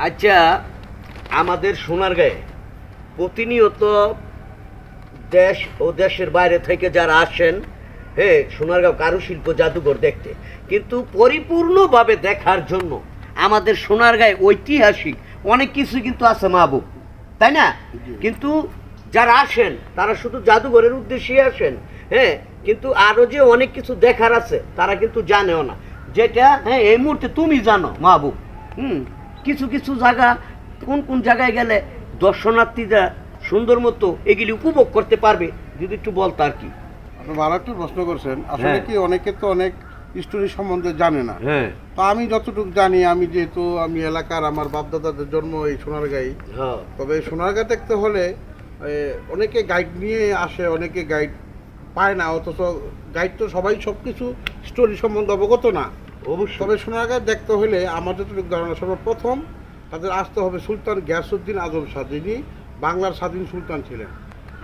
আচ্ছা, আমাদের সোনারগাঁয়ে প্রতিনিয়ত দেশ ও দেশের বাইরে থেকে যারা আসেন, হ্যাঁ, সোনারগাঁও কারুশিল্প জাদুঘর দেখতে, কিন্তু পরিপূর্ণভাবে দেখার জন্য আমাদের সোনারগাঁয়ে ঐতিহাসিক অনেক কিছু কিন্তু আছে মাহবুব, তাই না? কিন্তু যারা আসেন তারা শুধু জাদুঘরের উদ্দেশ্যেই আসেন, হ্যাঁ, কিন্তু আরও যে অনেক কিছু দেখার আছে তারা কিন্তু জানেও না, যেটা হ্যাঁ এই মুহূর্তে তুমি জানো মাহবুব। কিছু কিছু জায়গা, কোন কোন জায়গায় গেলে দর্শনার্থীরা সুন্দর মতো এগুলি উপভোগ করতে পারবে, যদি একটু বলতো আর কি। আপনি ভালো একটু প্রশ্ন করছেন। আসলে হ্যাঁ। কি অনেকে তো অনেক স্টোরি সম্বন্ধে জানে না। হ্যাঁ, তো আমি যতটুকু জানি, আমি যেহেতু আমি এলাকার, আমার বাপদাদাদের জন্ম এই সোনারগাঁই। হ্যাঁ, তবে সোনারগাঁ দেখতে হলে অনেকে গাইড নিয়ে আসে, অনেকে গাইড পায় না, অথচ গাইড তো সবাই সব কিছু স্টোরি সম্বন্ধে অবগত না। অবশ্যই। তবে সোনারগাঁ দেখতে হলে আমার যতটুকু ধারণা, সর্বপ্রথম তাদের আসতে হবে সুলতান গিয়াসউদ্দিন আজম শাহ, যিনি বাংলার স্বাধীন সুলতান ছিলেন।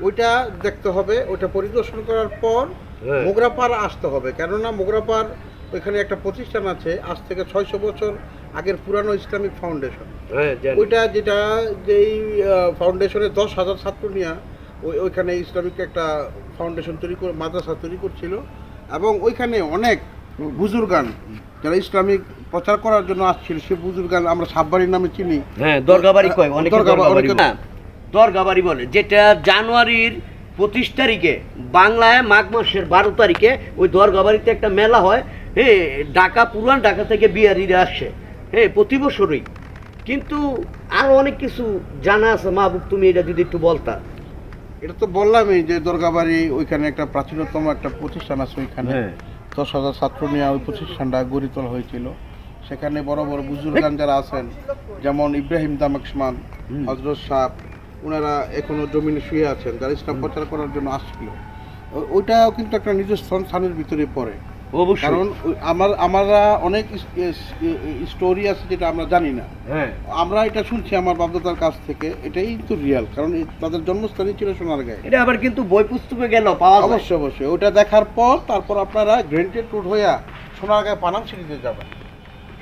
ওইটা দেখতে হবে। ওইটা পরিদর্শন করার পর হ্যাঁ। মোগরাপাড় আসতে হবে, কেননা মোগরাপাড় ওইখানে একটা প্রতিষ্ঠান আছে আজ থেকে 600 বছর আগের পুরানো ইসলামিক ফাউন্ডেশন। হ্যাঁ, জানি। ওইটা যেটা যেই ফাউন্ডেশনে 10,000 ছাত্র নিয়ে ওইখানে ইসলামিক একটা ফাউন্ডেশন তৈরি করে মাদ্রাসা তৈরি করছিল, এবং ওইখানে অনেক বুজুর্গান যারা ইসলামিক প্রচার করার জন্য আসছিল, সে বুজুর্গান আমরা সাববাড়ির নামে চিনি। হ্যাঁ, দরগাবাড়ি কয়, অনেকে দরগাবাড়ি অনেকে- না, দরগাবাড়ি বলে, যেটা জানুয়ারির 25 তারিখে, বাংলায় মাঘ মাসের 12 তারিখে ওই দরগাবাড়িতে একটা মেলা হয়। হ্যাঁ, ঢাকা, পুরান ঢাকা থেকে বিহারিরা আসে, হ্যাঁ, প্রতি বছরই। কিন্তু আরো অনেক কিছু জানা আছে মাহবুব, তুমি এটা যদি একটু বলতা। এটা তো বললামই যে দরগাবাড়ি ওইখানে একটা প্রাচীনতম একটা প্রতিষ্ঠান আছে। ওইখানে হ্যাঁ। 10,000 ছাত্র নিয়ে ওই প্রতিষ্ঠানটা গড়ে তোলা হয়েছিল। সেখানে বড় বড় বুজুর্গান যারা আছেন, যেমন ইব্রাহিম দামাকসমান, হজরত সাহেব, ওনারা এখনো জমিনে শুয়ে আছেন, যারা ইসলাম প্রচার করার জন্য আসছিল। ওইটাও কিন্তু একটা নিজস্ব স্থানের ভিতরে পড়ে। অবশ্যই। কারণ আমরা অনেক স্টোরি আছে যেটা আমরা জানি না। হ্যাঁ, আমরা এটা শুনছি আমার বাপদাদার কাছ থেকে, এটাই কিন্তু রিয়াল, কারণ তাদের জন্মস্থানই ছিল সোনারগাঁয়ে। এটা আবার কিন্তু বই পুস্তকে গেল পাওয়া যায়। অবশ্যই অবশ্যই। ওটা দেখার পর তারপর আপনারা গ্রেন্টেড রোড হইয়া সোনারগাঁ পানাম সিটিতে যাবেন।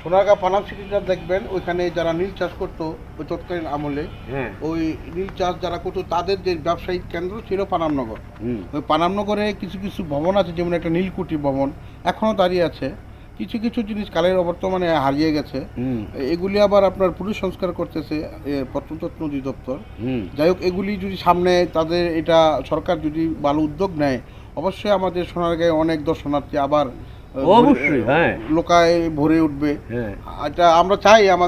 সোনারগাঁ পানাম সিটিটা দেখবেন, ওইখানে যারা নীল চাষ করতো ওই তৎকালীন আমলে, হ্যাঁ। ওই নীল চাষ যারা করতো তাদের যে ব্যবসায়িক কেন্দ্র ছিল পানামনগর। হুম। ওই পানামনগরে কিছু কিছু ভবন আছে, যেমন একটা নীলকুঠি ভবন এখনও দাঁড়িয়ে আছে। কিছু কিছু জিনিস কালের অবর্তমানে হারিয়ে গেছে। হুম। এগুলি আবার আপনার পুনঃসংস্কার করতেছে প্রত্নতত্ত্ব অধিদপ্তর। হুম। যাই হোক, এগুলি যদি সামনে তাদের এটা সরকার যদি ভালো উদ্যোগ নেয়, অবশ্যই আমাদের সোনারগাঁয়ে অনেক দর্শনার্থী আবার অবশ্যই, হ্যাঁ। লোকায় ভরে উঠবে। হ্যাঁ। এটা আমরা চাই আমাদের